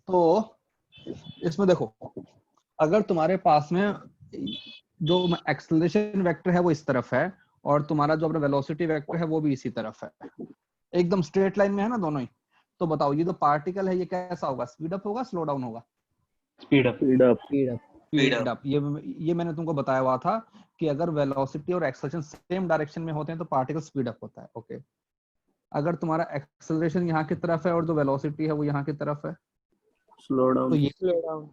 तो इसमें देखो, अगर तुम्हारे पास में जो एक्सेलरेशन वेक्टर है वो इस तरफ है और तुम्हारा जो अपना वेलोसिटी वेक्टर है वो भी इसी तरफ है, एकदम स्ट्रेट लाइन में है ना दोनों ही, तो बताओ ये जो पार्टिकल है ये कैसा होगा, स्पीड अप होगा स्लो डाउन होगा? Speed up. Speed up. Speed up. ये मैंने तुमको बताया हुआ था कि अगर वेलोसिटी और एक्सेलरेशन सेम डायरेक्शन में होते हैं तो पार्टिकल स्पीड अप होता है। ओके, अगर तुम्हारा एक्सेलरेशन यहाँ की तरफ है और जो वेलोसिटी है वो यहाँ की तरफ है स्लो डाउन। तो ये स्लो डाउन।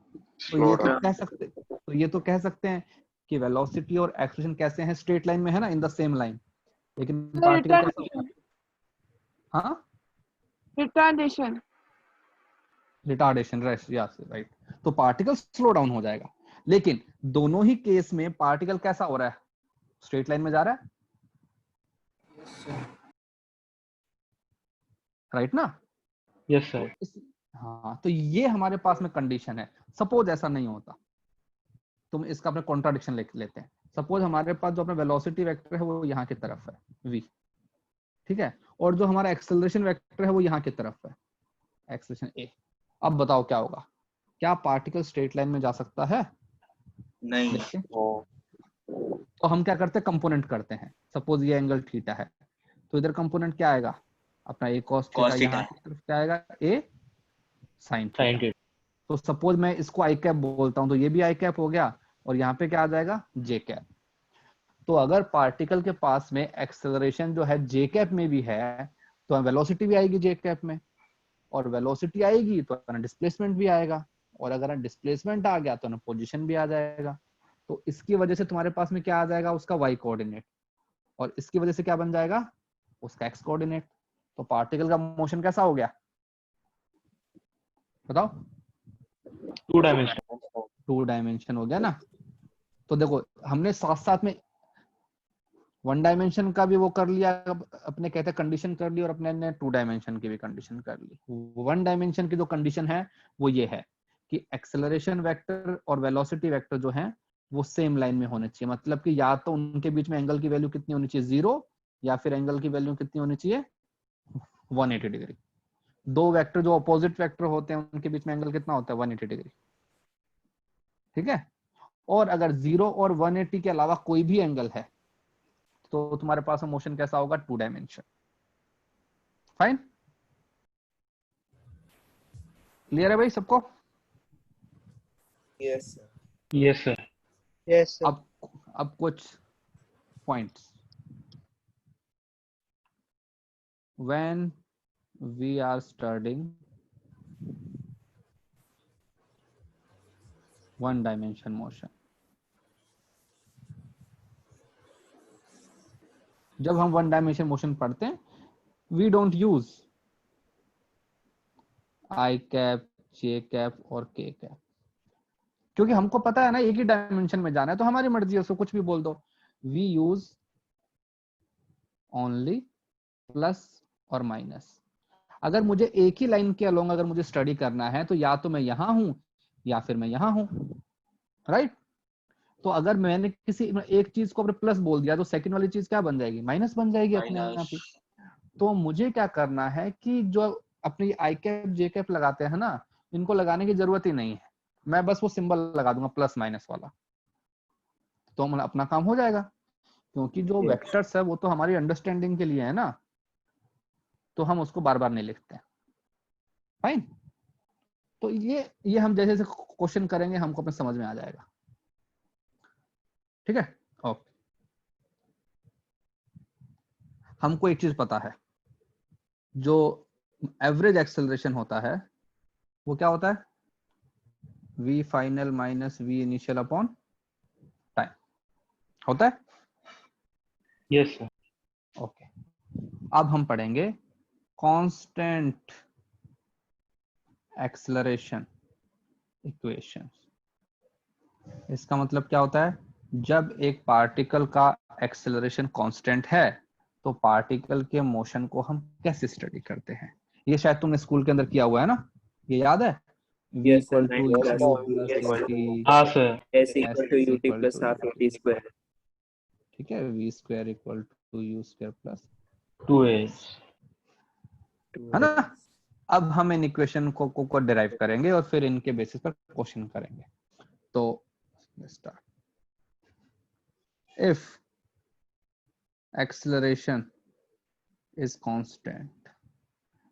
तो ये तो कह सकते हैं कि वेलोसिटी और एक्सेलरेशन कैसे हैं, स्ट्रेट लाइन में है ना, इन द सेम लाइन, लेकिन पार्टिकल कैसा होगा? हाँ, रिटार्डेशन। Retardation, right. तो पार्टिकल स्लो डाउन हो जाएगा, लेकिन दोनों ही केस में पार्टिकल कैसा हो रहा है, स्ट्रेट लाइन में जा रहा है, राइट ना? Yes sir. हाँ, तो ये हमारे पास में कंडीशन है। सपोज ऐसा नहीं होता, तुम इसका अपना कॉन्ट्राडिक्शन लेते हैं। सपोज हमारे पास जो अपना वेलोसिटी वेक्टर है वो यहाँ की तरफ है v, ठीक है, और जो हमारा एक्सेलरेशन वेक्टर है वो यहाँ की तरफ है, एक्सेलरेशन a। अब बताओ क्या होगा, क्या पार्टिकल स्ट्रेट लाइन में जा सकता है? नहीं। देखते हैं। तो हम क्या करते हैं, कंपोनेंट करते हैं। सपोज ये एंगल थीटा है तो इधर कंपोनेंट क्या आएगा, अपना a cos थीटा, यहाँ की तरफ क्या आएगा, a sin थीटा। तो सपोज मैं इसको आई कैप बोलता हूं तो ये भी आई कैप हो गया और यहाँ पे क्या आ जाएगा, जे कैप। तो अगर पार्टिकल के पास में एक्सेलरेशन जो है जे कैप में भी है तो वेलोसिटी भी आएगी जे कैप में, और वेलोसिटी आएगी तो डिस्प्लेसमेंट भी आएगा, और अगर डिस्प्लेसमेंट आ गया तो पोजीशन भी आ जाएगा। तो इसकी वजह से तुम्हारे पास में क्या आ जाएगा, उसका वाई कोऑर्डिनेट, और इसकी वजह से क्या बन जाएगा, उसका एक्स कोऑर्डिनेट। तो पार्टिकल का मोशन कैसा हो गया, बताओ? 2 डायमेंशन हो गया ना। तो देखो हमने साथ साथ में 1 डायमेंशन का भी वो कर लिया, अपने कहते कंडीशन कर ली, और अपने ने 2 डायमेंशन की भी कंडीशन कर ली। 1 डायमेंशन की जो कंडीशन है वो ये है कि एक्सेलरेशन वेक्टर और वेलोसिटी वेक्टर जो है वो सेम लाइन में होने चाहिए। मतलब कि या तो उनके बीच में एंगल की वैल्यू कितनी होनी चाहिए, 0, या फिर एंगल की वैल्यू कितनी होनी चाहिए, 180 डिग्री। दो वेक्टर जो अपोजिट वेक्टर होते हैं उनके बीच में एंगल कितना होता है, 180 डिग्री, ठीक है। और अगर 0 और 180 के अलावा कोई भी एंगल है तो तुम्हारे पास मोशन कैसा होगा, 2 डायमेंशन। फाइन, क्लियर है भाई सबको? Yes yes sir. Yes sir. अब कुछ points. when we are studying 1 dimension motion, जब हम 1 डायमेंशन मोशन पढ़ते हैं we don't use i cap, j cap और के कैप, क्योंकि हमको पता है ना एक ही डायमेंशन में जाना है, तो हमारी मर्जी है, उसको कुछ भी बोल दो। वी यूज ओनली प्लस और माइनस। अगर मुझे एक ही लाइन के अलोंग अगर मुझे स्टडी करना है तो या तो मैं यहां हूं या फिर मैं यहां हूं, राइट? तो अगर मैंने किसी एक चीज को प्लस बोल दिया तो सेकंड वाली चीज क्या बन जाएगी, माइनस बन जाएगी अपने आप ही। तो मुझे क्या करना है कि जो अपनी आई कैप जे कैप लगाते हैं ना, इनको लगाने की जरूरत ही नहीं है, मैं बस वो सिंबल लगा दूंगा प्लस माइनस वाला, तो मतलब अपना काम हो जाएगा। क्योंकि जो वेक्टर्स है वो तो हमारी अंडरस्टैंडिंग के लिए है ना, तो हम उसको बार बार नहीं लिखते हैं। फाइन, तो ये हम जैसे जैसे क्वेश्चन करेंगे हमको अपने समझ में आ जाएगा, ठीक है। ओके, हमको एक चीज पता है, जो एवरेज एक्सेलरेशन होता है वो क्या होता है, v final minus v initial upon time होता है। Yes sir. ओके, अब हम पढ़ेंगे कांस्टेंट एक्सेलरेशन इक्वेशन। इसका मतलब क्या होता है, जब एक पार्टिकल का एक्सेलरेशन कांस्टेंट है तो पार्टिकल के मोशन को हम कैसे स्टडी करते हैं। ये शायद तुमने स्कूल के अंदर किया हुआ है ना, ये याद है? v equal to u plus st, हाँ sir. s equal to ut plus half at square. ठीक है, v square equal to u square plus 2s। है ना। अब हम इन इक्वेशन को डिराइव करेंगे और फिर इनके बेसिस पर क्वेश्चन करेंगे। तो start. If acceleration is constant,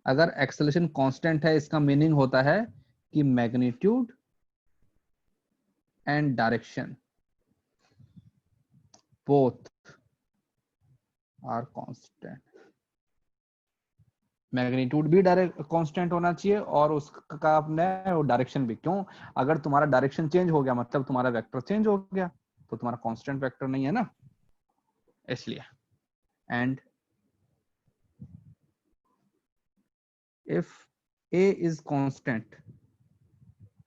अगर एक्सेलरेशन कांस्टेंट है इसका मीनिंग होता है कि magnitude and direction both are constant. Magnitude भी डायरेक्ट कांस्टेंट होना चाहिए और उसका अपने डायरेक्शन भी। क्यों? अगर तुम्हारा डायरेक्शन चेंज हो गया मतलब तुम्हारा वेक्टर चेंज हो गया, तो तुम्हारा कांस्टेंट वेक्टर नहीं है ना, इसलिए। And if a is constant,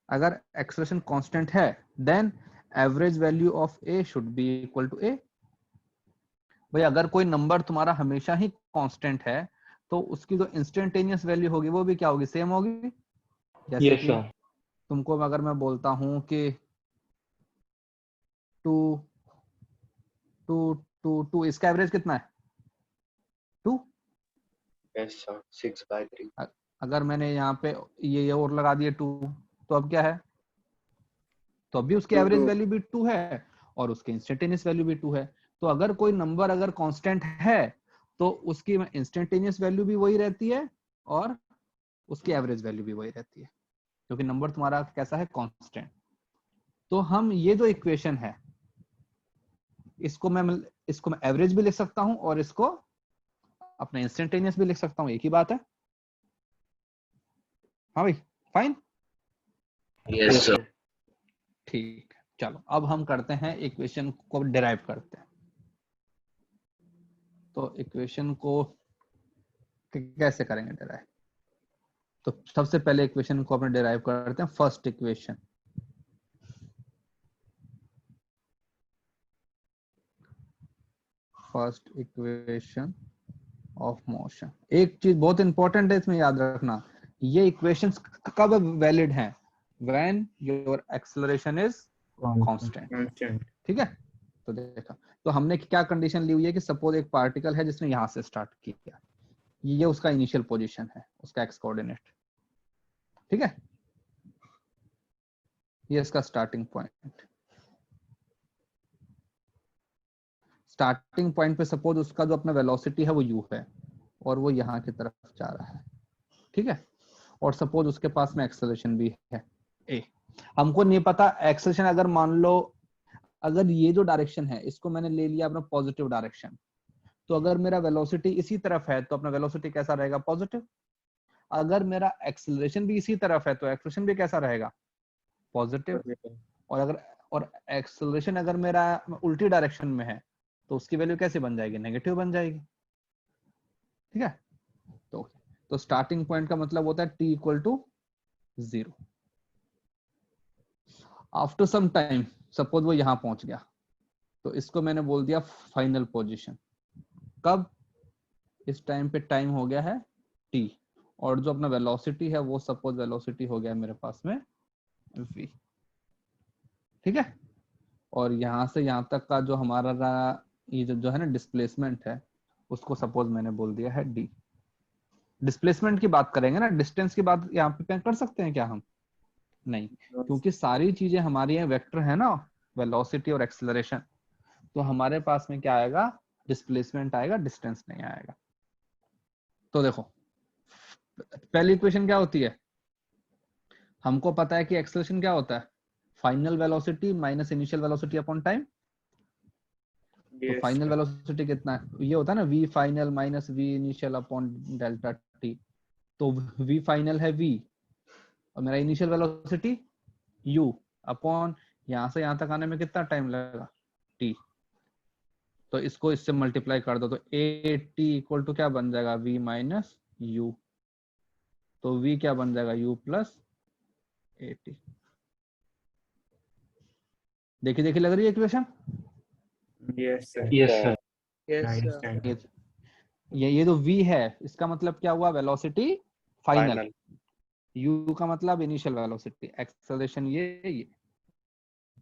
अगर एक्सेलरेशन कांस्टेंट है then average value of a should be equal to a। भाई अगर कोई नंबर तुम्हारा हमेशा ही कांस्टेंट है तो उसकी जो इंस्टेंटेनियस वैल्यू होगी वो भी क्या होगी? सेम होगी। जैसे Yes, कि sir. तुमको अगर मैं बोलता हूं कि टू टू टू टू इसका एवरेज कितना है? 2। Yes, sir. 6/3. अगर मैंने यहाँ पे ये और लगा दिए 2, तो अब क्या है? तो अभी उसकी Two, एवरेज two. वैल्यू भी 2 है और उसकी इंस्टेंटेनियस वैल्यू भी 2 है। तो अगर कोई नंबर अगर कांस्टेंट है तो उसकी इंस्टेंटेनियस वैल्यू भी वही रहती है और उसकी एवरेज वैल्यू भी वही रहती है, क्योंकि नंबर तुम्हारा कैसा है? कांस्टेंट। तो हम ये जो इक्वेशन है इसको मैं एवरेज भी लिख सकता हूं और इसको अपना इंस्टेंटेनियस भी लिख सकता हूं, एक ही बात है। हाँ भाई, फाइन। Yes, sir. ठीक है, चलो अब हम करते हैं इक्वेशन को डिराइव करते हैं। तो इक्वेशन को कैसे करेंगे डिराइव? तो सबसे पहले इक्वेशन को अपने डिराइव करते हैं। First equation, first equation of motion. एक चीज बहुत इंपॉर्टेंट है इसमें याद रखना, ये इक्वेशंस कब वैलिड हैं? When your acceleration is constant. Constant. ठीक है, तो देखा, तो हमने क्या कंडीशन ली हुई है कि सपोज एक पार्टिकल है जिसने यहां से स्टार्ट किया, ये उसका इनिशियल पोजीशन है, उसका एक्स कोऑर्डिनेट। ठीक है, ये इसका स्टार्टिंग पॉइंट। स्टार्टिंग पॉइंट पे सपोज उसका जो अपना वेलोसिटी है वो u है और वो यहाँ की तरफ जा रहा है। ठीक है, और सपोज उसके पास में एक्सेलरेशन भी है a। हमको नहीं पता एक्सेलरेशन, अगर मान लो अगर ये जो डायरेक्शन है इसको मैंने ले लिया अपना पॉजिटिव डायरेक्शन, तो अगर मेरा वेलोसिटी इसी तरफ है तो अपना वेलोसिटी कैसा रहेगा? पॉजिटिव। अगर मेरा एक्सेलरेशन भी इसी तरफ है तो एक्सेलरेशन भी कैसा रहेगा? पॉजिटिव। और एक्सेलरेशन अगर मेरा उल्टी डायरेक्शन में है तो उसकी वैल्यू कैसे बन जाएगी? नेगेटिव बन जाएगी। ठीक है, तो स्टार्टिंग पॉइंट का मतलब होता है t equal to 0। After some time suppose वो यहां पहुंच गया, तो इसको मैंने बोल दिया फाइनल पोजीशन। कब? इस टाइम पे टाइम हो गया है t, और जो अपना वेलोसिटी है वो सपोज वेलोसिटी हो गया मेरे पास में v। ठीक है, और यहां से यहां तक का जो हमारा ये जो है ना डिस्प्लेसमेंट है, उसको सपोज मैंने बोल दिया है d। डिस्प्लेसमेंट की बात करेंगे ना, डिस्टेंस की बात यहाँ पे कर सकते हैं क्या हम? नहीं, क्योंकि सारी चीजें हमारी यहाँ वेक्टर है ना, वेलोसिटी और एक्सेलरेशन, तो हमारे पास में क्या आएगा? डिस्प्लेसमेंट आएगा, डिस्टेंस नहीं आएगा। तो देखो पहली इक्वेशन क्या होती है? हमको पता है कि एक्सेलरेशन क्या होता है? Final velocity minus initial velocity upon time. तो Yes. फाइनल वेलोसिटी कितना है? ये होता है ना v final minus v initial upon delta t। तो v फाइनल है v और मेरा इनिशियल वेलोसिटी u अपॉन यहां से यहां तक आने में कितना टाइम लगेगा? t। तो इसको इससे मल्टीप्लाई कर दो तो a t इक्वल टू क्या बन जाएगा? v minus u। तो v क्या बन जाएगा? u plus a t। देखिए देखिए लग रही है equation? Yes, sir. Yes, sir. Yes, I sir. understand. ये जो v है इसका मतलब क्या हुआ? Velocity final. Final. u का मतलब इनिशियल वेलोसिटी, एक्सेलरेशन ये।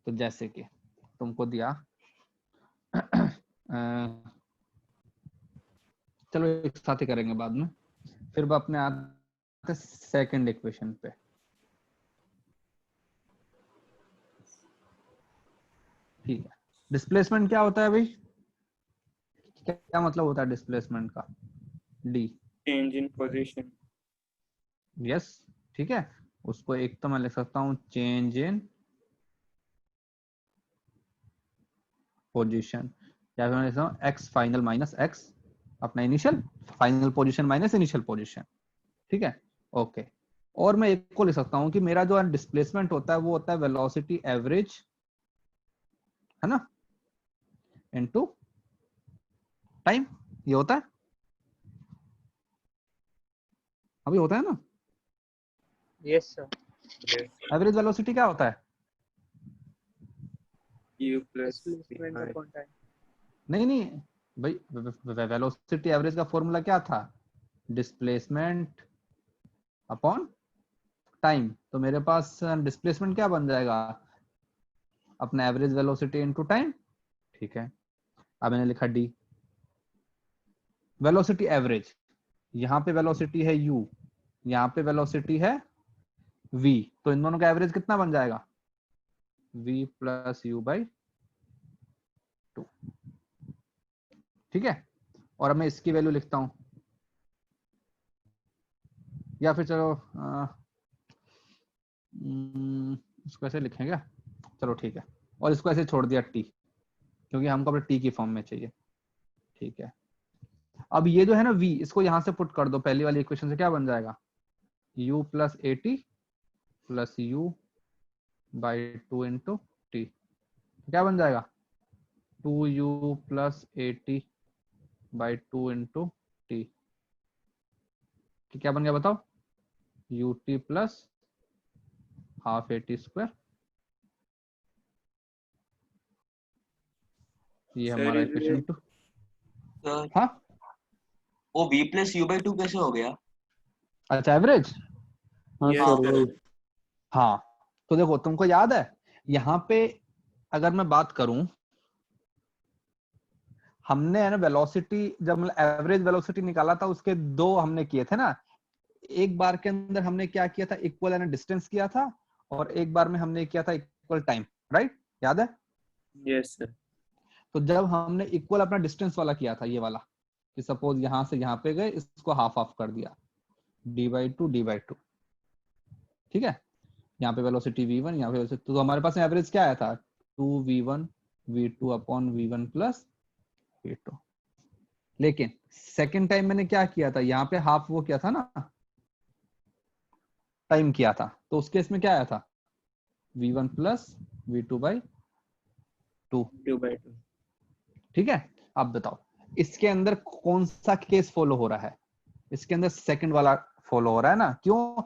तो जैसे कि तुमको दिया चलो एक साथ ही करेंगे बाद में, फिर वो अपने आप आते सेकंड इक्वेशन पे। ठीक है, डिस्प्लेसमेंट क्या होता है भाई? क्या मतलब होता है डिस्प्लेसमेंट का? D. Change in position. Yes, ठीक है, उसको एक तो मैं लिख सकता हूँ चेंज इन पोजीशन, या फिर मैं लिख सकता हूँ एक्स फाइनल माइनस एक्स अपना initial final position minus initial position. ठीक है, ओके। और मैं एक को लिख सकता हूँ कि मेरा जो डिस्प्लेसमेंट होता है वो होता है वेलोसिटी एवरेज, है ना, इनटू टाइम। ये होता है, अभी होता है ना। Yes, sir. Yes. Average velocity क्या होता है? U plus Displacement VI. upon time. नहीं नहीं भाई, वेलोसिटी एवरेज का फॉर्मूला क्या था? Displacement upon time. तो मेरे पास डिस्प्लेसमेंट क्या बन जाएगा? अपना एवरेज वेलोसिटी इनटू टाइम। ठीक है, अब मैंने लिखा डी। वेलोसिटी एवरेज, यहाँ पे वेलोसिटी है u, यहाँ पे वेलोसिटी है v, तो इन दोनों का एवरेज कितना बन जाएगा? v plus you by 2। ठीक है, और अब मैं इसकी वैल्यू लिखता हूं, या फिर चलो इसको ऐसे लिखें क्या? चलो ठीक है, और इसको ऐसे छोड़ दिया t, क्योंकि हमको अपने t की फॉर्म में चाहिए। ठीक है, अब ये जो है ना v, इसको यहां से पुट कर दो पहली वाली इक्वेशन से, क्या बन जाएगा? u plus a T plus you by 2 into T. क्या बन जाएगा? 2u plus a T by 2 into T. क्या बन गया बताओ? U T plus half A T square. ये Sir, हमारा is इक्वेशन it- 2। Sir, हाँ, वो v plus u by 2 कैसे हो गया? अच्छा एवरेज। हाँ Yes, सर sir. वही। हाँ, तो देखो तुमको याद है यहाँ पे, अगर मैं बात करूं, हमने है ना वेलोसिटी, जब एवरेज वेलोसिटी निकाला था उसके दो हमने किए थे ना। एक बार के अंदर हमने क्या किया था? इक्वल है ना डिस्टेंस किया था, और एक बार में हमने किया था इक्वल टाइम, राइट? याद है? Yes, sir. तो जब हमने इक्वल अपना डिस्टेंस वाला किया था, ये वाला, कि सपोज यहां से यहां पे गए, इसको हाफ हाफ कर दिया, d/2 ठीक है, यहाँ पे वेलोसिटी v1, यहाँ पे वेलोसिटी, तो हमारे पास एवरेज क्या आया था? 2v1 v2 upon v1 plus v2। लेकिन सेकेंड टाइम मैंने क्या किया था? यहाँ पे हाफ वो किया था ना, टाइम किया था, तो उस केस में क्या आया था? v1 plus v2 by 2। 2 by 2. ठीक है, अब बताओ इसके अंदर कौन सा केस फॉलो हो रहा है? इसके अंदर सेकंड वाला फॉलो हो रहा है ना। क्यों?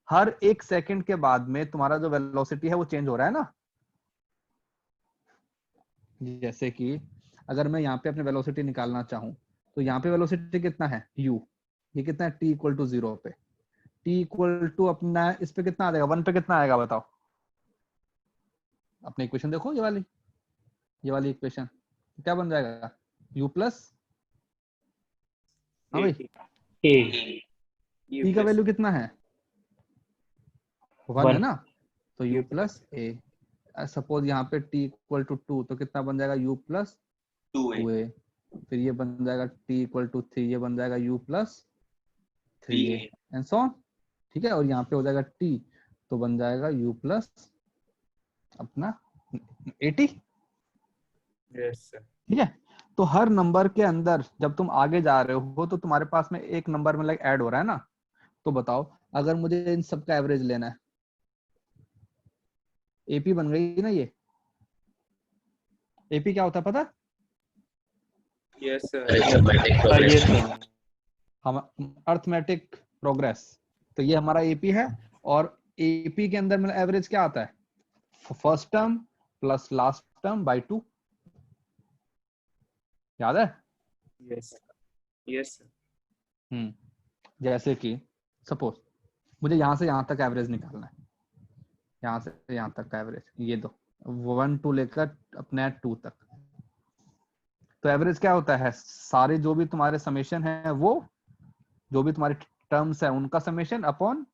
हर एक सेकंड के बाद में तुम्हारा जो वेलोसिटी है वो चेंज हो रहा है ना। जैसे कि अगर मैं यहाँ पे अपने वेलोसिटी निकालना चाहूं, तो यहाँ पे वेलोसिटी कितना है? u, ये कितना है? t इक्वल टू 0 पे, t इक्वल टू अपना इस पे कितना आ जाएगा? 1 पे कितना आएगा बताओ? अपने इक्वेशन देखो, ये वाली इक्वेशन क्या बन जाएगा? u प्लस, हाँ भाई, ए U t का plus वैल्यू कितना है? 1 है ना, तो u प्लस ए। सपोज यहाँ पे t इक्वल टू 2, तो कितना बन जाएगा? u plus 2a. 2a। फिर ये बन जाएगा t इक्वल टू 3, ये बन जाएगा u plus 3a and so on. ठीक है, और यहाँ पे हो जाएगा t, तो बन जाएगा u प्लस अपना 80। Yes, sir. ठीक है, तो हर नंबर के अंदर जब तुम आगे जा रहे हो तो तुम्हारे पास में एक नंबर में लाइक ऐड हो रहा है ना। तो बताओ अगर मुझे इन सब का एवरेज लेना है, एपी बन गई ना ये। एपी क्या होता है पता? Yes, sir. Arithmetic ये progression. सर हम अर्थमेटिक प्रोग्रेस, तो ये हमारा एपी है। और एपी के अंदर मतलब एवरेज क्या आता है? First term plus last term by 2। याद है? Yes, sir. Yes, sir. जैसे कि सपोज मुझे यहां से यहां तक एवरेज निकालना है, यहां से यहां तक का एवरेज, ये दो 1 2 लेकर अपने 2 तक। तो एवरेज क्या होता है? सारे जो भी तुम्हारे समेशन है, वो जो भी तुम्हारी टर्म्स है उनका summation upon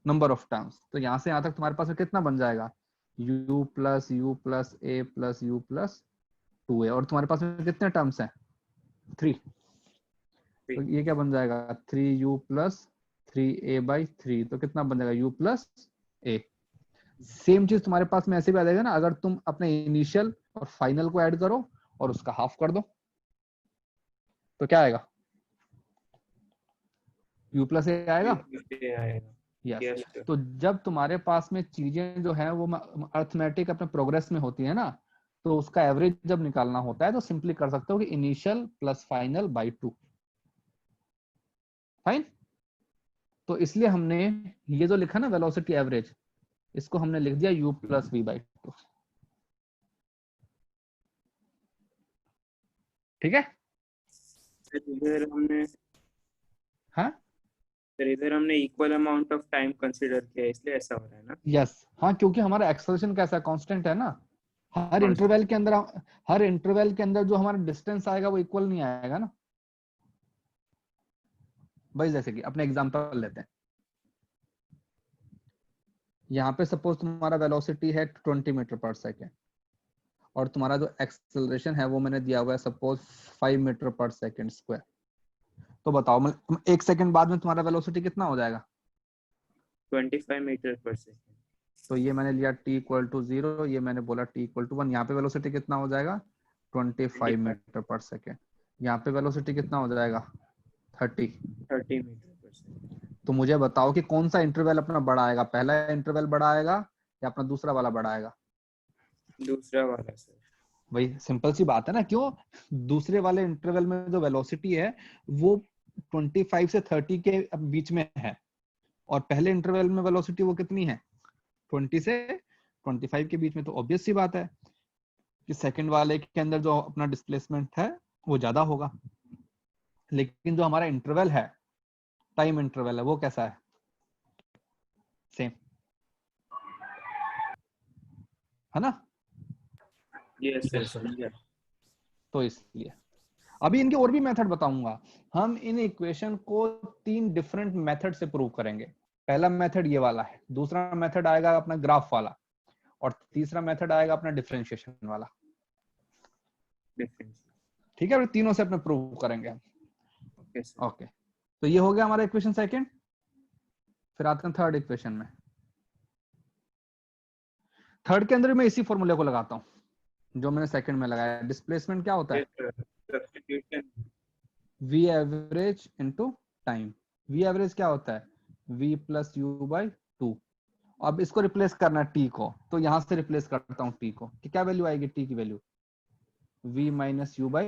number of terms. तो यहां से यहां तक तुम्हारे पास में कितना बन जाएगा, u plus a plus u plus 2a, और तुम्हारे पास में कितने टर्म्स हैं, 3। तो ये क्या बन जाएगा, 3u प्लस 3a/3, तो कितना बन जाएगा u प्लस a। सेम चीज तुम्हारे पास में ऐसे भी आ जाएगा ना, अगर तुम अपने इनिशियल और फाइनल को ऐड करो और उसका हाफ कर दो तो क्या आएगा, u प्लस a आएगा। आएगा। Yes Yes, sir. तो जब तुम्हारे पास में चीजें जो है वो अर्थमेटिक अपने प्रोग्रेस में होती है ना, तो उसका एवरेज जब निकालना होता है तो सिंपली कर सकते हो कि initial plus final by 2। Fine. तो इसलिए हमने ये जो लिखा ना वेलोसिटी एवरेज, इसको हमने लिख दिया u प्लस v/2। ठीक है। इधर हमने हाँ सर इधर हमने equal amount of time consider किया इसलिए ऐसा हो रहा है ना। यस हाँ, क्योंकि हमारा एक्सेलरेशन कैसा कांस्टेंट है ना, हर Constant. इंटरवल के अंदर जो हमारा डिस्टेंस आएगा वो इक्वल नहीं आएगा ना भाई। जैसे कि अपने एग्जांपल लेते हैं, यहाँ पे सपोज तुम्हारा वेलोसिटी है 20 मीटर पर सेकेंड और तुम्हारा जो एक्सेलरेशन है वो मैंने दिया हुआ है सपोज 5 मीटर पर सेकेंड स्क्वायर। तो बताओ तुम 1 सेकंड बाद में तुम्हारा वेलोसिटी कितना हो जाएगा, 25 मीटर पर सेकेंड। तो ये मैंने लिया t इक्वल टू 0, ये मैंने बोला t इक्वल टू 1। यहाँ पे वेलोसिटी कितना हो जाएगा 25 मीटर पर सेकेंड, यहाँ पे वेलोसिटी कितना हो जाएगा 30 मीटर पर सेकेंड। तो मुझे बताओ कि कौन सा इंटरवल अपना बड़ा आएगा, पहला इंटरवल बड़ा आएगा या अपना दूसरा वाला बड़ा आएगा। दूसरा वाला सर। वही सिंपल सी बात है ना, क्यों, दूसरे वाले इंटरवल में जो वेलोसिटी है वो 25 से 30 के बीच में है और पहले इंटरवल में वेलोसिटी वो कितनी है 20 से 25 के बीच में। तो ऑब्वियस सी बात है कि सेकंड वाले के अंदर जो अपना डिस्प्लेसमेंट है वो ज्यादा होगा, लेकिन जो हमारा इंटरवल है, टाइम इंटरवल है, वो कैसा है, सेम है ना। Yes sir. तो इसलिए अभी इनके और भी मेथड बताऊंगा। हम इन इक्वेशन को 3 डिफरेंट मेथड से प्रूव करेंगे। पहला मेथड ये वाला है, दूसरा मेथड आएगा अपना ग्राफ वाला, और तीसरा मेथड आएगा अपना डिफरेंशिएशन वाला। ठीक है, तीनों से अपने प्रूव करेंगे हम। ओके तो ये हो गया हमारा इक्वेशन सेकंड। फिर आते हैं थर्ड इक्वेशन में। थर्ड के अंदर मैं इसी फॉर्मूले को लगाता हूं जो मैंने सेकंड में लगाया। डिस्प्लेसमेंट क्या होता है, v average into time. v average क्या होता है, v प्लस u/2। अब इसको रिप्लेस करना है t को, तो यहां से रिप्लेस करता हूं t को, कि क्या वैल्यू आएगी t की value, v minus u/a।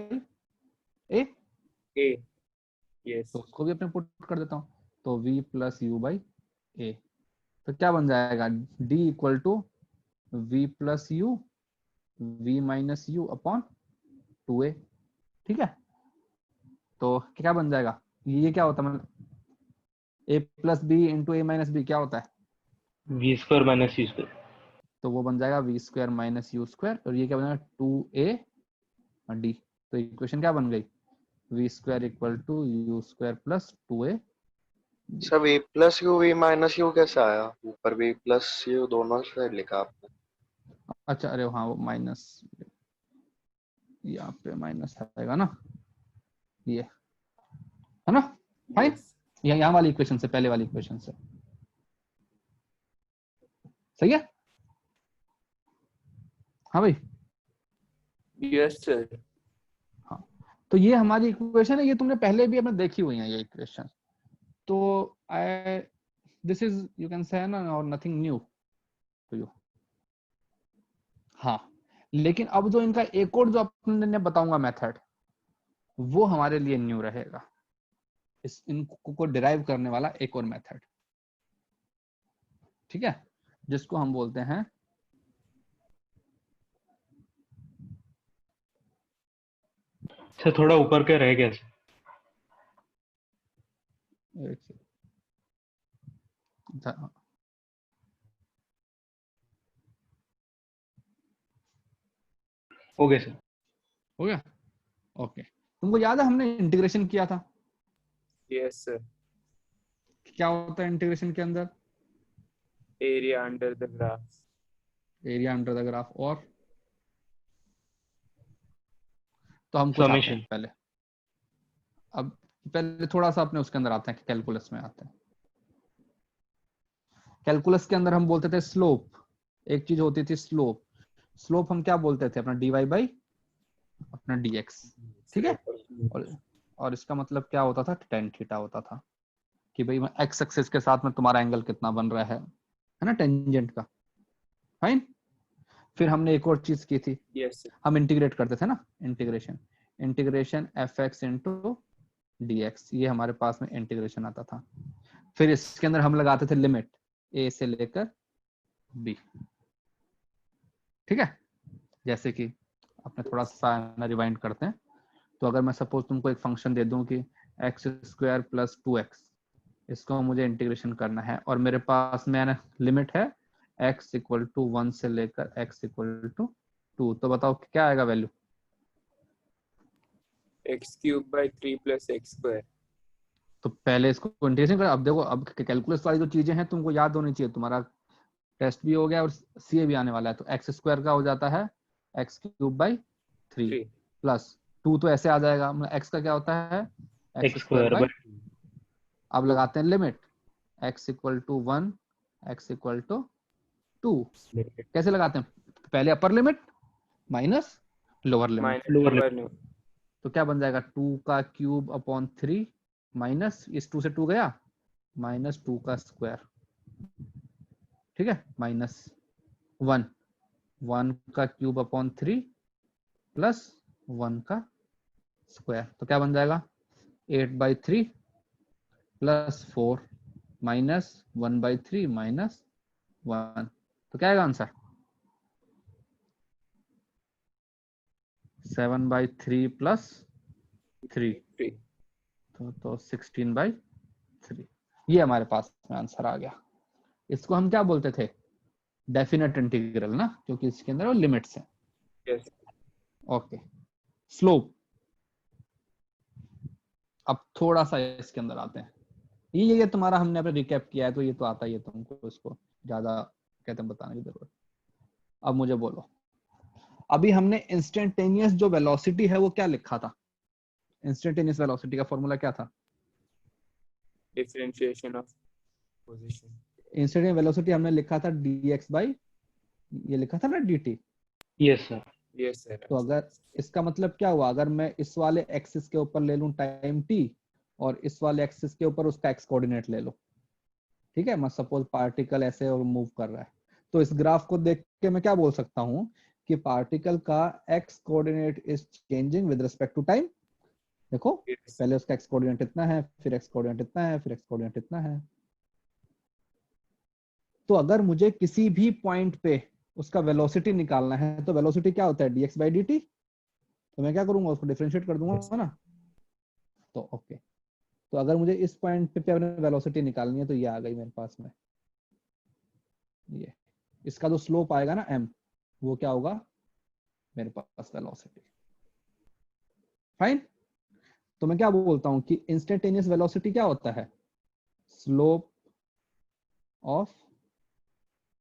Yes तो उसको भी अपने पुट कर देता हूं, तो v प्लस u/a। तो क्या बन जाएगा, d equal to v plus u v minus u upon 2a। ठीक है, तो क्या बन जाएगा, ये क्या होता है, मतलब a plus b into a minus b क्या होता है v square minus u square. तो वो बन जाएगा v square minus u square, और ये क्या बनेगा 2a/d। तो इक्वेशन क्या बन गई, v square equal to u square plus 2a। सब v plus u v minus u कैसे आया, ऊपर v प्लस यू दोनों साइड लिखा आपने। अच्छा अरे हाँ वो माइनस, यहाँ पे माइनस आएगा ना, ये है ना। फाइन, यहाँ वाली इक्वेशन से, पहले वाली इक्वेशन से सही है। हाँ भाई, यस सर। हाँ तो ये हमारी इक्वेशन है, ये तुमने पहले भी अपने देखी हुई है ये इक्वेशन। तो I this is you can say ना और नथिंग न्यू टू यू। हाँ लेकिन अब जो इनका एक और जो अपने बताऊंगा मेथड, वो हमारे लिए न्यू रहेगा, इस इनको को डिराइव करने वाला एक और मेथड। ठीक है, जिसको हम बोलते हैं सर थोड़ा ऊपर के रह गया सर। हो गया सर। हो गया। ओके, तुमको याद है हमने इंटीग्रेशन किया था, यस सर। क्या होता है इंटीग्रेशन के अंदर? Area under the graph. Area under the graph. और तो हम कुछ आते हैं समेशन। पहले, अब पहले थोड़ा सा अपने उसके अंदर आते हैं, कैलकुलस में आते हैं। कैलकुलस के अंदर हम बोलते थे स्लोप, एक चीज होती थी स्लोप। स्लोप हम क्या बोलते थे? अपना dy बाई अपना dx, ठीक है। और इसका मतलब क्या होता था? tan थीटा होता था, कि भाई मैं x एक्सिस के साथ में तुम्हारा एंगल कितना बन रहा है ना, टेंजेंट का। फाइन। फिर हमने एक और चीज की थी, यस हम इंटीग्रेट करते थे ना, integration F x into d x, ये हमारे पास में इंटीग्रेशन आता था। फिर इसके अंदर हम लगाते थे लिमिट a से लेकर b, ठीक है। जैसे कि अपने थोड़ा सा रिवाइंड करते हैं, तो अगर मैं सपोज तुमको एक फंक्शन दे दूं कि एक्स स्क्वायर प्लस 2x, इसको मुझे इंटीग्रेशन करना है, और मेरे पास में लिमिट है x इक्वल टू 1 से लेकर x इक्वल टू 2, तो बताओ क्या आएगा value? X cube by 3 plus x square. तो पहले इसको इंटीग्रेशन कर। अब देखो, अब कैलकुलस वाली जो चीजें हैं तुमको याद होनी चाहिए, तुम्हारा टेस्ट भी हो गया और सीए भी आने वाला है। तो एक्स स्क्वायर का हो जाता है एक्स क्यूब बाई 3 3 प्लस 2, तो ऐसे आ जाएगा। मतलब एक्स का क्या होता है? X x square square by, by अब लगाते हैं limit x equal to 1, x equal to 2। कैसे लगाते हैं? पहले upper limit minus lower limit, minus lower lower limit. तो क्या बन जाएगा? 2 का क्यूब अपॉन 3 माइनस, इस 2 से 2 गया, माइनस 2 का स्क्वायर, ठीक है, माइनस 1, 1 का क्यूब अपॉन 3 प्लस 1 का स्क्वायर, तो क्या बन जाएगा? 8/3 प्लस 4 माइनस 1/3 माइनस 1, तो क्या आएगा आंसर? 7/3 प्लस 3, 3 तो 16/3, ये हमारे पास में आंसर आ गया। इसको हम क्या बोलते थे? डेफिनेट इंटीग्रल ना, क्योंकि इसके अंदर वो लिमिट्स हैं। Yes okay, slope. अब थोड़ा सा इसके अंदर आते हैं। ये तुम्हारा हमने अपने रिकैप किया है, तो ये तो आता ही है तुमको, इसको ज्यादा कहते हैं बताने की जरूरत। अब मुझे बोलो, अभी हमने इंस्टेंटेनियस जो वेलोसिटी है वो क्या लिखा था? इंस्टेंटेनियस वेलोसिटी का फॉर्मूला क्या था? Differentiation of position. Instantaneous velocity हमने लिखा था dx बाई, ये लिखा था ना dt। Yes sir. Yes sir. तो अगर इसका मतलब क्या हुआ, अगर मैं इस वाले एक्सिस के ऊपर ले लूं टाइम t, और इस वाले एक्सिस के ऊपर उसका एक्स कोऑर्डिनेट ले लो, ठीक है। मैं सपोज पार्टिकल ऐसे और मूव कर रहा है, तो इस ग्राफ को देख के मैं क्या बोल सकता हूं कि पार्टिकल का x coordinate is changing with respect to time. देखो, पहले उसका एक्स कोऑर्डिनेट इतना है, फिर एक्स कोऑर्डिनेट इतना है, फिर एक्स कोऑर्डिनेट इतना है। तो अगर मुझे किसी भी पॉइंट पे उसका वेलोसिटी निकालना है, तो वेलोसिटी क्या होता है? dx by dt। तो मैं क्या करूंगा? उसको डिफरेंशिएट कर दूंगा ना। तो ओके, तो अगर मुझे इस पॉइंट पे अपने वेलोसिटी निकालनी है, तो ये आ गई मेरे पास में, ये इसका जो स्लोप आएगा ना m, वो क्या होगा? मेरे पास वेलोसिटी। फाइन। तो मैं क्या बोलता हूं कि इंस्टेंटेनियस वेलोसिटी क्या होता है? स्लोप ऑफ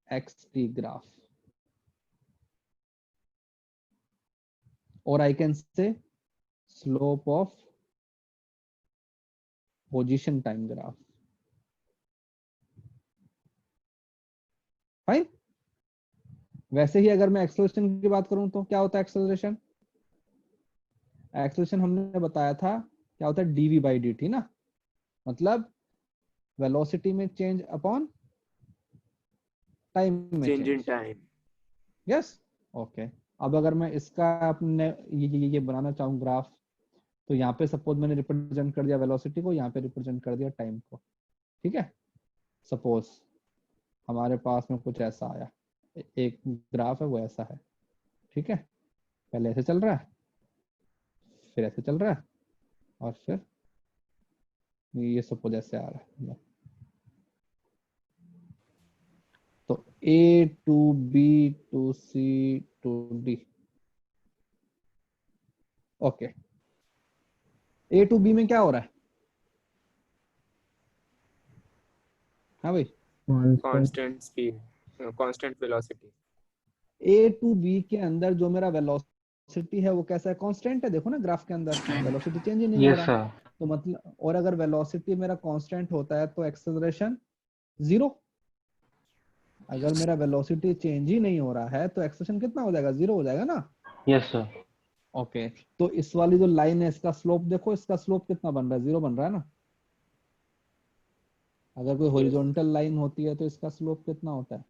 xt ग्राफ, और I can say slope of position time graph. Fine. वैसे ही अगर मैं एक्सेलरेशन की बात करूं, तो क्या होता है एक्सेलरेशन? एक्सेलरेशन हमने बताया था क्या होता है? dv बाई dt ना, मतलब वेलोसिटी में चेंज अपॉन टाइम में change in change. Time. Yes, okay. अब अगर मैं इसका अपने ये बनाना चाहूँ ग्राफ, तो यहाँ पे सपोज मैंने रिप्रेजेंट कर दिया वेलोसिटी को, यहाँ पे रिप्रेजेंट कर दिया टाइम को, ठीक है। सपोज हमारे पास में कुछ ऐसा आया, एक ग्राफ है वो ऐसा है, ठीक है। पहले ऐसे चल रहा है, फिर ऐसे चल रहा है, और फिर ये सपोज ऐसे आ रहा है। तो A to B to C to D, okay. A to B में क्या हो रहा है? हाँ भाई, constant speed, constant velocity. A to B के अंदर जो मेरा वेलोसिटी है वो कैसा है, कांस्टेंट है। देखो ना ग्राफ के अंदर वेलोसिटी चेंज ही नहीं हो यस रहा। सर। तो मतलब, और अगर वेलोसिटी मेरा कांस्टेंट होता है तो एक्सेलरेशन जीरो। अगर मेरा वेलोसिटी चेंज ही नहीं हो रहा है तो एक्सेलरेशन कितना हो जाएगा, जीरो हो जाएगा ना। Yes sir. ओके, तो इस वाली जो लाइन है इसका स्लोप देखो, इसका स्लोप कितना बन रहा है, जीरो बन रहा है ना। अगर कोई हॉरिजॉन्टल लाइन होती है तो इसका स्लोप कितना होता है,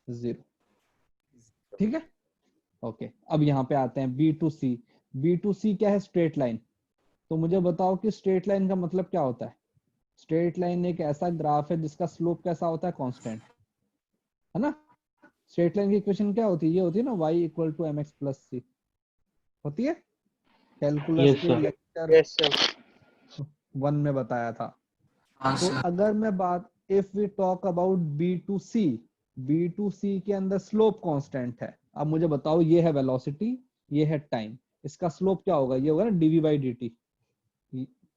जीरो। ठीक है, ओके। अब यहाँ पे आते हैं B to C. B to C क्या है, स्ट्रेट लाइन। तो मुझे बताओ कि स्ट्रेट लाइन का मतलब क्या होता है। स्ट्रेट लाइन एक ऐसा ग्राफ है जिसका स्लोप कैसा होता है, कांस्टेंट, है ना। स्ट्रेट लाइन की इक्वेशन क्या होती है, ये होती है ना, y equal to mx plus c होती है। कैलकुलस यस के सर। Lecture yes sir. 1 में बताया था। हाँ तो सर। अगर मैं बात, if we talk about B to C, B to C के अंदर स्लोप कांस्टेंट है। अब मुझे बताओ, ये है वेलोसिटी, ये है टाइम, इसका स्लोप क्या होगा, ये होगा ना dv by dt,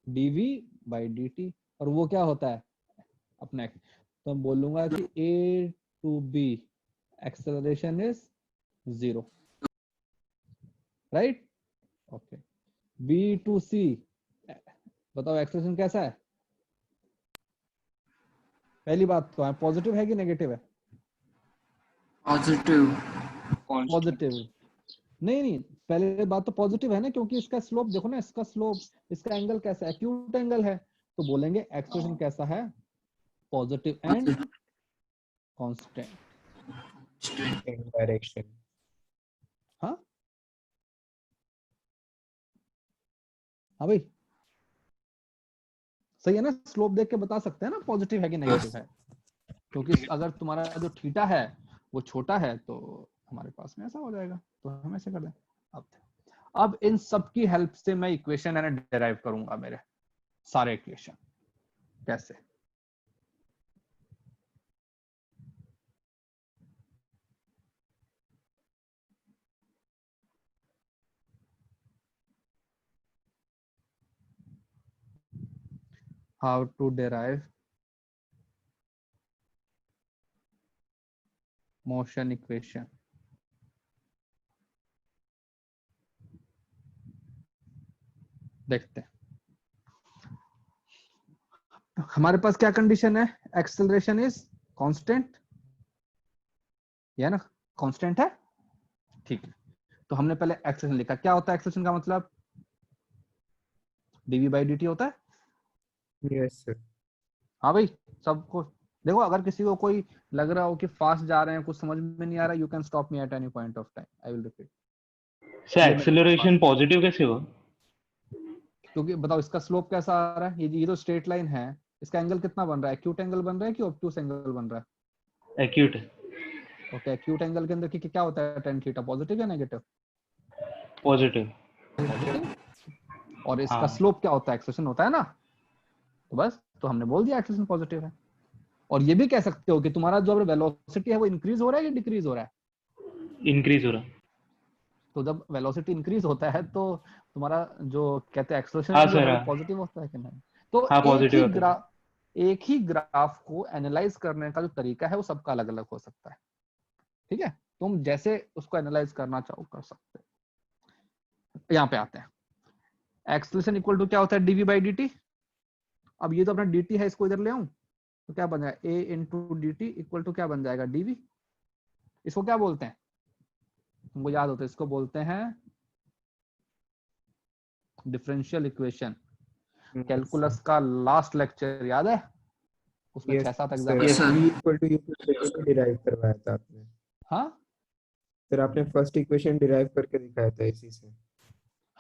dv by dt। और वो क्या होता है अपना, तो मैं बोलूंगा कि a to b acceleration is zero, right. Okay, B to C बताओ एक्सेलरेशन कैसा है। पहली बात तो है, पॉजिटिव है कि नेगेटिव है, पॉजिटिव। पॉजिटिव। नहीं नहीं, पहले बात तो पॉजिटिव है ना, क्योंकि इसका स्लोप देखो ना, इसका स्लोप, इसका एंगल कैसा है, एक्यूट एंगल है। तो बोलेंगे एक्सेलरेशन कैसा है, पॉजिटिव एंड कांस्टेंट। डायरेक्शन। हाँ हाँ भाई, सही है ना। स्लोप देख के बता सकते हैं ना पॉजिटिव है कि नेगेटिव है, क्योंकि अगर तुम्हारा जो थीटा है वो छोटा है तो हमारे पास में ऐसा हो जाएगा। तो हम ऐसे कर दें। अब इन सब की हेल्प से मैं इक्वेशन है ना डिराइव करूंगा, मेरे सारे इक्वेशन। कैसे, how to derive motion equation. देखते हैं। हमारे पास क्या कंडीशन है, एक्सेलरेशन इज कांस्टेंट, या ना, कांस्टेंट है। ठीक है, तो हमने पहले एक्सेलरेशन लिखा। क्या होता है एक्सेलरेशन का मतलब, dv बाई dt होता है। Yes sir. हाँ भाई, सबको देखो, अगर किसी को कोई लग रहा हो कि फास्ट जा रहे हैं, कुछ समझ में नहीं आ रहा, you can stop me at any point of time, I will repeat. Sir acceleration positive कैसे हुआ? क्योंकि बताओ इसका स्लोप कैसा आ रहा है, ये तो स्ट्रेट लाइन है, इसका एंगल कितना बन रहा है, एक्यूट एंगल बन रहा है कि ऑब्टूस एंगल बन रहा है। एक्यूट है। ओके, एक्यूट एंगल के अंदर क्या होता है, tan थीटा, पॉजिटिव या नेगेटिव, पॉजिटिव। पॉजिटिव। और इसका हाँ। स्लोप क्या होता है, एक्सेलरेशन होता है ना। तो बस, तो हमने बोल दिया एक्सेलरेशन पॉजिटिव है। और ये भी कह सकते हो कि तुम्हारा जो वेलोसिटी है वो इंक्रीज हो रहा है या डिक्रीज हो रहा है। इंक्रीज हो रहा। तो जब वेलोसिटी इंक्रीज होता है तो तुम्हारा जो कहते हैं हाँ एक्सेलरेशन जो सर, है वो हाँ। पॉजिटिव होता है कि नहीं। तो हाँ पॉजिटिव होता है। एक ही ग्राफ को एनालाइज करने का जो तरीका है वो सबका अलग अलग हो सकता है। ठीक है, तुम जैसे उसको एनालाइज करना चाहो कर सकते हो। यहाँ पे आते हैं, एक्सेलरेशन इक्वल टू क्या होता है, डीवी बाई डी। अब ये तो अपना dt है, इसको इधर ले आऊं तो क्या बन जाएगा, a into d t equal to क्या बन जाएगा, dv। इसको क्या बोलते हैं, तुमको याद होता है, इसको बोलते हैं डिफरेंशियल इक्वेशन। कैलकुलस का लास्ट लेक्चर याद है, उसमें 6-7 example. v equal to u कैसे डिराइव करवाया था आपने? हाँ सर आपने फर्स्ट इक्वेशन डिराइव करके दिखाया था इसी से।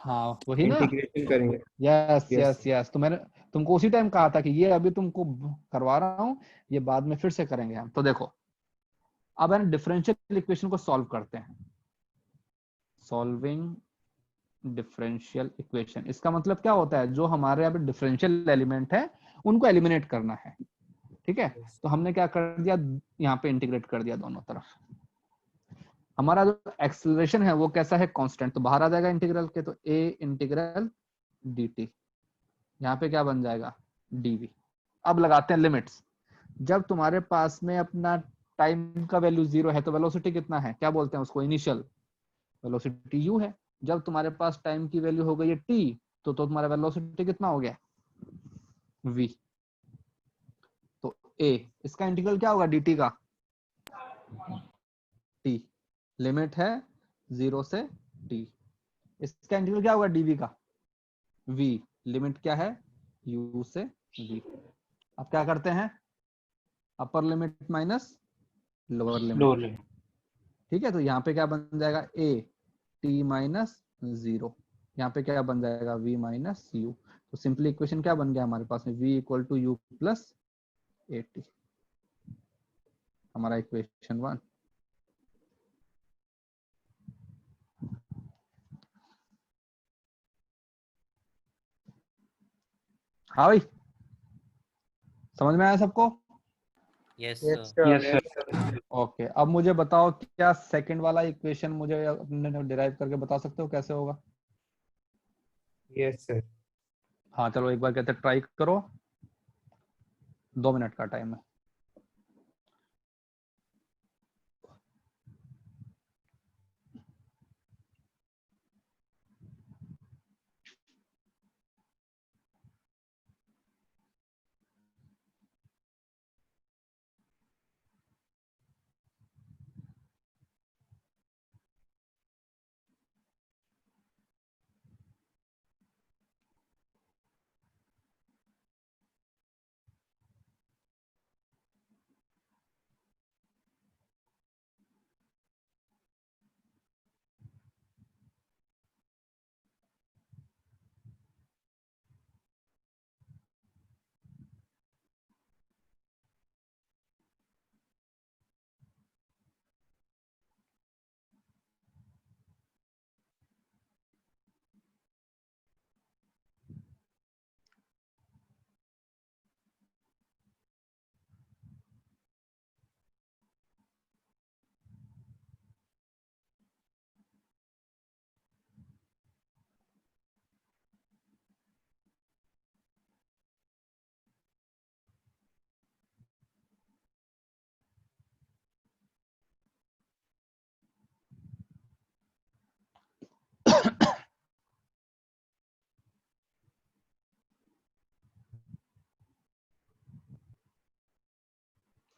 हाँ, वही ना। इंटीग्रेशन करेंगे। Yes yes. यस यस, तो मैंने तुमको उसी टाइम कहा था कि ये अभी तुमको करवा रहा हूँ, ये बाद में फिर से करेंगे हम। तो देखो, अब हम डिफरेंशियल इक्वेशन को सॉल्व करते हैं। सॉल्विंग डिफरेंशियल इक्वेशन, इसका मतलब क्या होता है, जो हमारे यहाँ पे डिफरेंशियल एलिमेंट है उनको एलिमिनेट करना है। ठीक है, तो हमने क्या कर दिया, यहाँ पे इंटीग्रेट कर दिया दोनों तरफ। हमारा जो एक्सेलरेशन है वो कैसा है, कांस्टेंट, तो बाहर आ जाएगा इंटीग्रल के, तो a इंटीग्रल dt, यहाँ पे क्या बन जाएगा, dv। अब लगाते हैं लिमिट्स। जब तुम्हारे पास में अपना टाइम का वैल्यू 0 है तो वेलोसिटी कितना है, क्या बोलते हैं उसको, इनिशियल वेलोसिटी u है। जब तुम्हारे पास टाइम की वैल्यू हो गई है t, तो तुम्हारा वेलोसिटी कितना हो गया, v। तो a, इसका इंटीग्रल क्या होगा dt का, t, लिमिट है 0 से t। इसका इंटीग्रल क्या होगा dv का, v, लिमिट क्या है u से v। अब क्या करते हैं, अपर limit minus lower limit, lower limit. ठीक है। तो यहाँ पे क्या बन जाएगा, a t माइनस 0, यहाँ पे क्या बन जाएगा v माइनस u। तो सिंपली इक्वेशन क्या बन गया हमारे पास में, v equal to u plus a t, हमारा इक्वेशन 1। हाँ भाई, समझ में आया सबको? Yes yes sir. Sir. Okay, अब मुझे बताओ क्या सेकंड वाला इक्वेशन मुझे अपने डिराइव करके बता सकते हो कैसे होगा? Yes sir. हाँ चलो एक बार कहते ट्राई करो, 2 मिनट का टाइम है।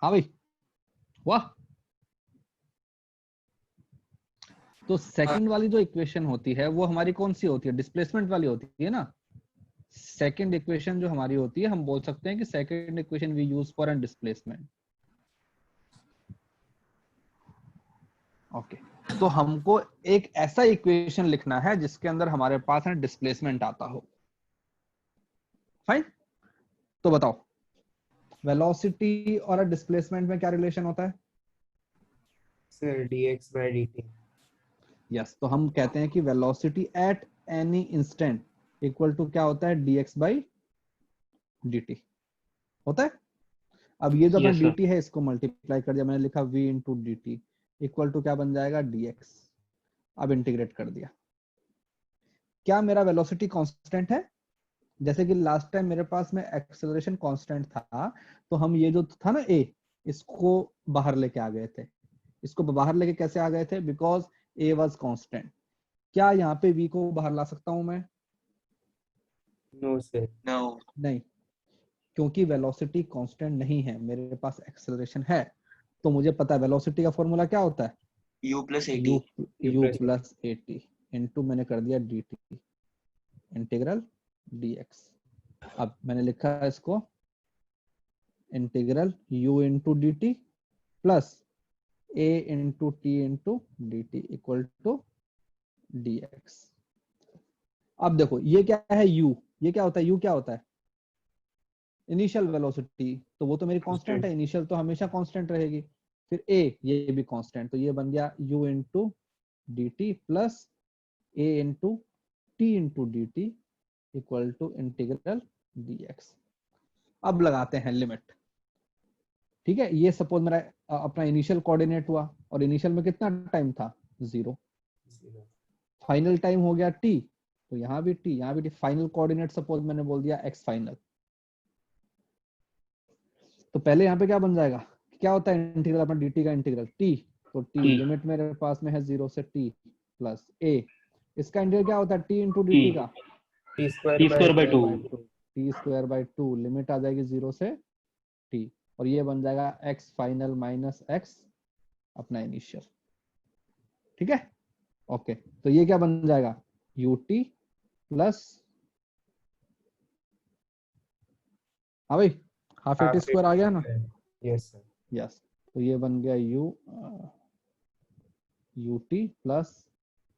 हाँ भाई, वाह। तो सेकंड वाली जो इक्वेशन होती है वो हमारी कौन सी होती है, डिस्प्लेसमेंट वाली होती है ना। सेकंड इक्वेशन जो हमारी होती है, हम बोल सकते हैं कि second equation we use for an displacement. Okay, तो हमको एक ऐसा इक्वेशन लिखना है जिसके अंदर हमारे पास है डिस्प्लेसमेंट आता हो। फाइन, तो बताओ वेलोसिटी और डिस्प्लेसमेंट में क्या रिलेशन होता है? Sir dx by dt। Yes, तो हम कहते हैं कि velocity at any instant equal to क्या होता है, dx बाई dt होता है। अब ये जो अपना यस सर। dt है इसको मल्टीप्लाई कर दिया, मैंने लिखा v into d t equal to क्या बन जाएगा, dx। अब इंटीग्रेट कर दिया। क्या मेरा वेलोसिटी कांस्टेंट है? जैसे कि लास्ट टाइम मेरे पास में एक्सेलरेशन कांस्टेंट था, तो हम ये जो था ना a, इसको बाहर लेके आ गए थे। इसको बाहर लेके कैसे आ गए थे, बिकॉज a वाज कांस्टेंट। क्या यहाँ पे v को बाहर ला सकता हूं मैं? No sir. No. नहीं, क्योंकि वेलोसिटी कांस्टेंट नहीं है, मेरे पास एक्सेलरेशन है। तो मुझे पता है वेलोसिटी का फॉर्मूला क्या होता है, U plus AT. u plus a T into मैंने कर दिया डी टी इंटीग्रल dx। अब मैंने लिखा है इसको integral u into d t plus a into t into d t equal to dx। अब देखो ये क्या है u, ये क्या होता है, u क्या होता है, इनिशियल वेलोसिटी। तो वो तो मेरी कांस्टेंट है, इनिशियल तो हमेशा कांस्टेंट रहेगी। फिर a, ये भी कांस्टेंट, तो ये बन गया u into d t plus a into t into d t equal to integral dx। अब लगाते हैं लिमिट। ठीक है, ये सपोज मेरा अपना इनिशियल कोऑर्डिनेट हुआ, और इनिशियल में कितना टाइम था, 0। फाइनल टाइम हो गया t, तो यहाँ भी t, यहाँ भी t। फाइनल कोऑर्डिनेट सपोज मैंने बोल दिया x फाइनल। तो पहले यहाँ पे क्या बन जाएगा, क्या होता है इंटीग्रल अपना dt का इंटीग्रल t, तो t T। लिमिट मेरे पास में है 0 से t प्लस a, इसका इंटीग्रल क्या होता है t इंटू dt का t t square by two. t square by 2, limit आ जाएगी 0 से t, और ये बन जाएगा x फाइनल माइनस x अपना इनिशियल। ठीक है, ओके, तो ये क्या बन जाएगा ut प्लस, हाँ भाई हाफ एटी स्क्वायर आ गया ना, यस सर। यस, तो ये बन गया ut plus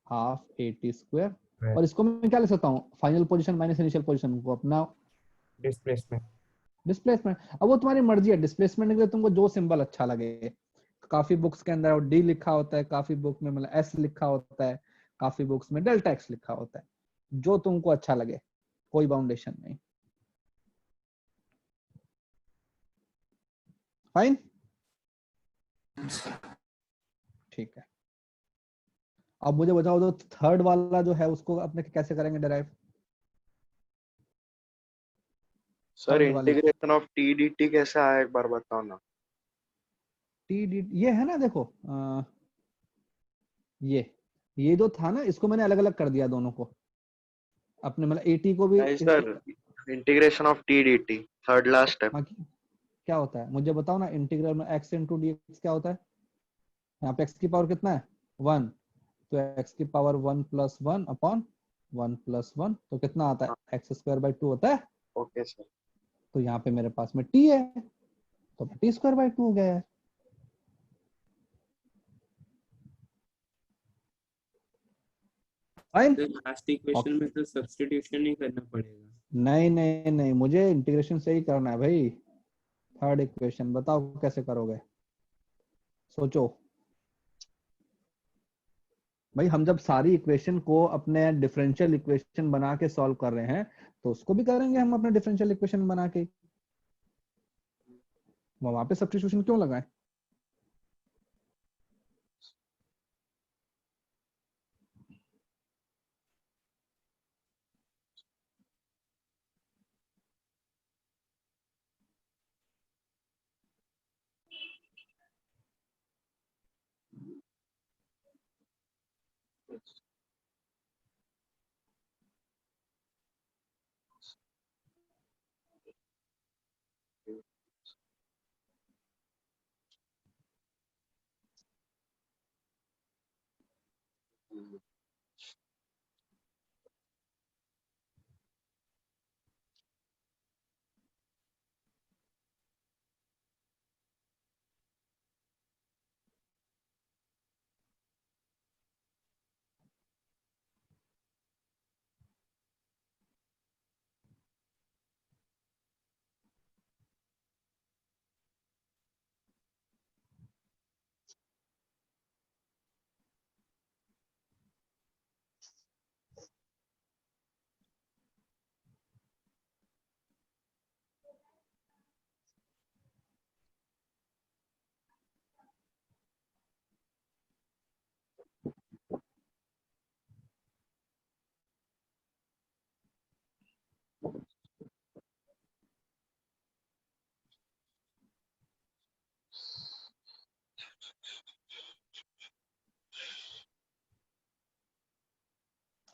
half eighty square, और इसको मैं क्या ले सकता हूँ, final position minus initial position को अपना डिस्प्लेसमेंट। डिस्प्लेसमेंट। अब वो तुम्हारी मर्जी है, डिस्प्लेसमेंट के लिए तुमको जो सिंबल अच्छा लगे, काफी बुक्स के अंदर डी लिखा होता है, काफी बुक में मतलब एस लिखा होता है, काफी बुक्स में डेल्टा एक्स लिखा होता है, जो तुमको अच्छा लगे, कोई बाउंडेशन नहीं। फाइन, ठीक है। अब मुझे बताओ तो थर्ड वाला जो है उसको अपने कैसे करेंगे डिराइव? सर थर्ड वाले integration of T D T कैसे आया एक बार बताओ ना। टी डी ये है ना, देखो ये जो था ना, इसको मैंने अलग अलग कर दिया दोनों को अपने, मतलब एटी को भी नहीं sir, integration of T D T third last step. हाँ, क्या होता है मुझे बताओ ना, इंटीग्रल में x इंटू डी एक्स क्या होता है, यहाँ पे x की पावर कितना है 1, तो x की पावर 1 प्लस 1 अपॉन 1 प्लस 1, तो कितना आता है x स्क्वायर बाई 2 होता है। Okay sir. तो यहाँ पे मेरे पास में t है, तो t स्क्वायर बाई 2 हो गया है। फाइन, लास्ट इक्वेशन में तो सब्स्टिट्यूशन ही करना पड़ेगा। नहीं नहीं नहीं, मुझे इंटीग्रेशन से ही करना है भाई। थर्ड इक्वेशन बताओ कैसे करोगे, सोचो भाई। हम जब सारी इक्वेशन को अपने डिफरेंशियल इक्वेशन बना के सॉल्व कर रहे हैं, तो उसको भी करेंगे हम अपने डिफरेंशियल इक्वेशन बना के, वहां पे सब्स्टिट्यूशन क्यों लगाएं?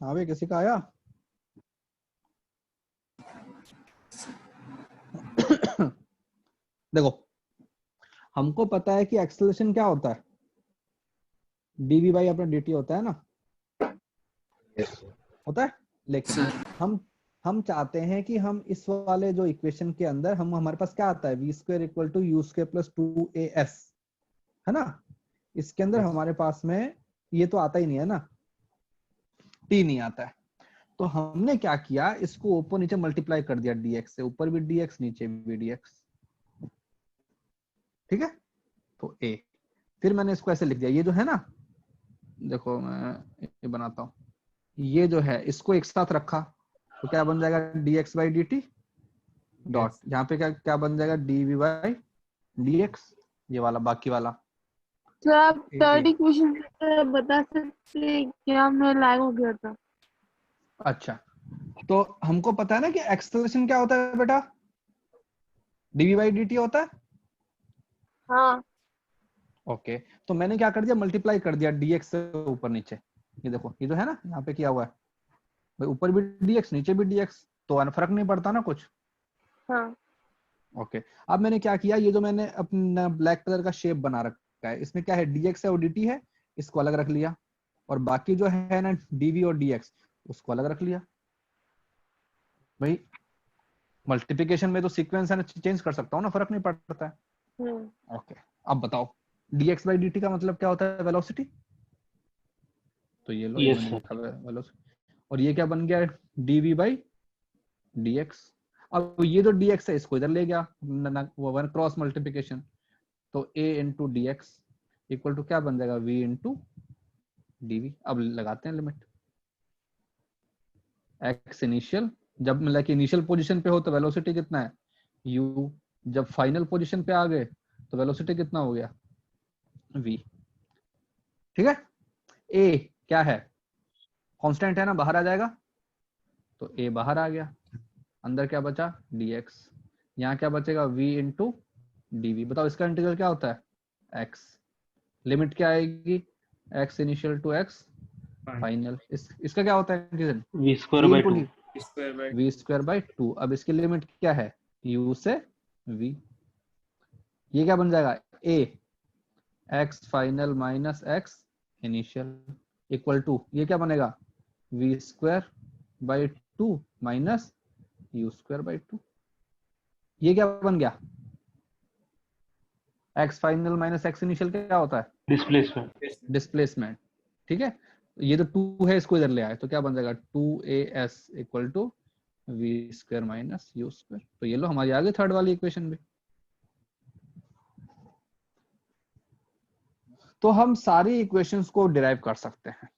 हाँ भाई, किसी का आया? देखो, हमको पता है कि एक्सेलरेशन क्या होता है, dv बाई अपना dt होता है ना, होता है। लेकिन हम चाहते हैं कि हम इस वाले जो इक्वेशन के अंदर हम, हमारे पास क्या आता है, v square equal to u square plus 2as, है ना। इसके अंदर हमारे पास में ये तो आता ही नहीं है ना, t नहीं आता है। तो हमने क्या किया, इसको ऊपर नीचे मल्टीप्लाई कर दिया dx से, ऊपर भी dx नीचे भी dx, ठीक है। तो a, फिर मैंने इसको ऐसे लिख दिया, ये जो है ना, देखो मैं ये बनाता हूँ, ये जो है इसको एक साथ रखा, तो क्या बन जाएगा dx बाई dt डॉट, यहाँ पे क्या क्या बन जाएगा dv बाई dx, ये वाला बाकी वाला। सर आप थर्ड इक्वेशन बता सकते हैं क्या, मैं लैग हो गया था। अच्छा, तो हमको पता है ना कि एक्सेलरेशन क्या होता है बेटा, dv बाई dt होता है। हाँ ओके तो मैंने क्या कर दिया, मल्टीप्लाई कर दिया dx से ऊपर नीचे। ये देखो ये जो है ना यहाँ पे किया हुआ है भाई, ऊपर भी dx नीचे भी dx, तो फर्क नहीं पड़ता ना कुछ। हाँ ओके अब मैंने क्या किया, ये जो मैंने अपना ब्लैक कलर का शेप बना रखा है इसमें क्या है, dx है और dt है, इसको अलग रख लिया, और बाकी जो है ना dv और dx उसको अलग रख लिया। भाई मल्टीप्लिकेशन में तो सीक्वेंस है ना चेंज कर सकता हूँ ना, फर्क नहीं पड़ता है। ओके अब बताओ dx बाई dt का मतलब क्या होता है, वेलोसिटी। तो ये लो ये Yes, मैंने sir. लिखा हुआ है वेलोसिटी, और ये क्या बन गया dv बाई dx। अब ये जो dx है इसको इधर ले गया, वो वन क्रॉस मल्टीप्लिकेशन, तो a into d x equal to क्या बन जाएगा, v इंटू dv। अब लगाते हैं लिमिट, x इनिशियल, जब मतलब कि इनिशियल पोजीशन पे हो तो वेलोसिटी कितना है u, जब फाइनल पोजीशन पे आ गए तो वेलोसिटी कितना हो गया v। ठीक है, a क्या है, कांस्टेंट है ना, बाहर आ जाएगा, तो a बाहर आ गया, अंदर क्या बचा dx, यहाँ क्या बचेगा v इंटू dv। बताओ इसका इंटीग्रल क्या होता है x, लिमिट क्या आएगी x initial to x final, इसका क्या होता है integral V square by 2. Square by v square by 2। अब इसकी लिमिट क्या है u से v, ये क्या बन जाएगा a x final minus x initial equal to, ये क्या बनेगा v square by 2 minus u square by 2। ये क्या बन गया, x final minus x initial क्या होता है Displacement. डिस्प्लेसमेंट। ठीक है, ये तो 2 है इसको इधर ले आए तो क्या बन जाएगा 2as equal to v square minus u square. तो ये लो हमारी आ गई थर्ड वाली इक्वेशन भी। तो हम सारी इक्वेशंस को डिराइव कर सकते हैं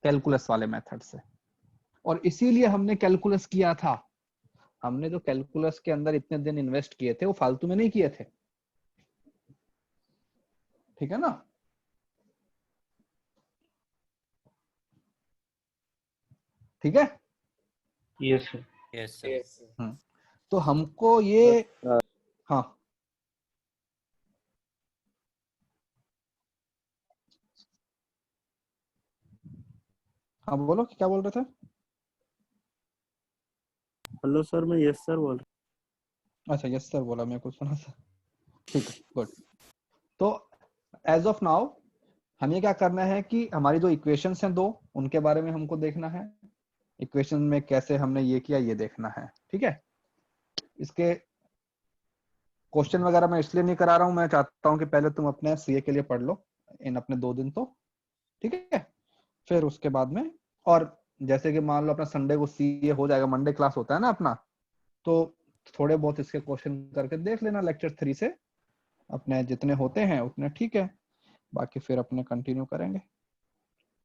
कैलकुलस वाले मेथड से, और इसीलिए हमने कैलकुलस किया था। हमने जो कैलकुलस के अंदर इतने दिन इन्वेस्ट किए थे वो फालतू में नहीं किए थे, ठीक है ना। ठीक है, Yes, sir. Yes sir. तो हमको ये हाँ हाँ बोलो क्या बोल रहे थे। हेलो सर, मैं यस सर बोल रहा अच्छा यस सर बोला, मेरे को सुना था। ठीक है गुड। तो एज ऑफ नाउ हमें क्या करना है कि हमारी जो इक्वेशंस हैं दो, उनके बारे में हमको देखना है, इक्वेशन में कैसे हमने ये किया ये देखना है। ठीक है, इसके क्वेश्चन वगैरह मैं इसलिए नहीं करा रहा हूँ, मैं चाहता हूँ कि पहले तुम अपने सीए के लिए पढ़ लो इन अपने 2 दिन तो, ठीक है, फिर उसके बाद में, और जैसे कि मान लो अपना संडे को सीए हो जाएगा, मंडे क्लास होता है ना अपना, तो थोड़े बहुत इसके क्वेश्चन करके देख लेना लेक्चर 3 से, अपने जितने होते हैं उतने ठीक है, बाकी फिर अपने कंटिन्यू करेंगे।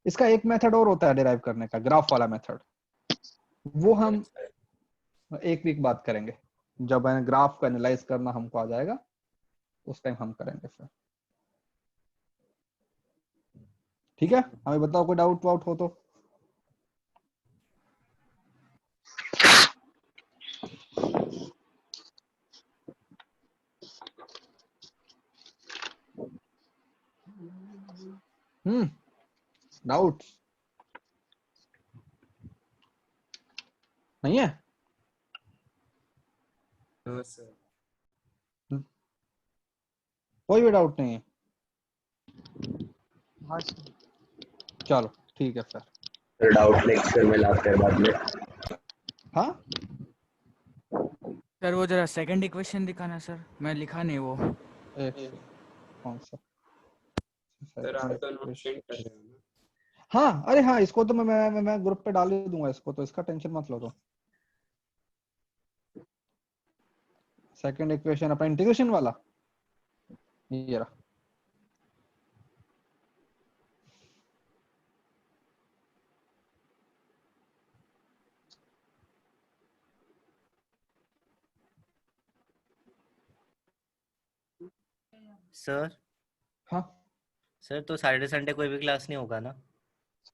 इसका एक मेथड और होता है डिराइव करने का, ग्राफ वाला मेथड, वो हम एक वीक बाद करेंगे, जब ग्राफ को एनालाइज करना हमको आ जाएगा उस टाइम हम करेंगे फिर। ठीक है, हमें बताओ कोई डाउट वाउट हो तो। डाउट नहीं है, नो सर। कोई भी डाउट नहीं है, हाँ सर। चलो ठीक है फिर। डाउट लेक्चर में लाते हैं बाद में। हाँ सर वो जरा सेकंड इक्वेशन दिखाना सर, मैं लिखा नहीं वो। एक कौन सा सर आप तो नोट सेंड कर रहे हो ना। हाँ अरे हाँ, इसको तो मैं ग्रुप पे डाल ही दूंगा इसको, तो इसका टेंशन मत लो। तो सेकंड इक्वेशन अपना इंटीग्रेशन वाला ये रहा। सर हाँ सर तो सैटरडे संडे कोई भी क्लास नहीं होगा ना?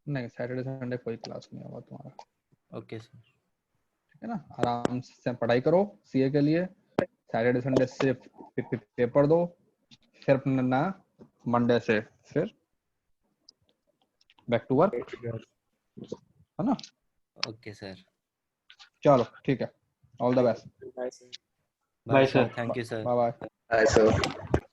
नहीं, सैटरडे संडे कोई क्लास नहीं होगा तुम्हारा। Okay sir. ठीक है ना, आराम से पढ़ाई करो सीए के लिए, सैटरडे संडे सिर्फ पेपर दो, फिर अपना मंडे से फिर बैक टू वर्क, है ना? Okay sir. चलो ठीक है, all the best, bye sir. Bye Bye, sir. Sir, thank you sir. Bye bye. Hi, sir.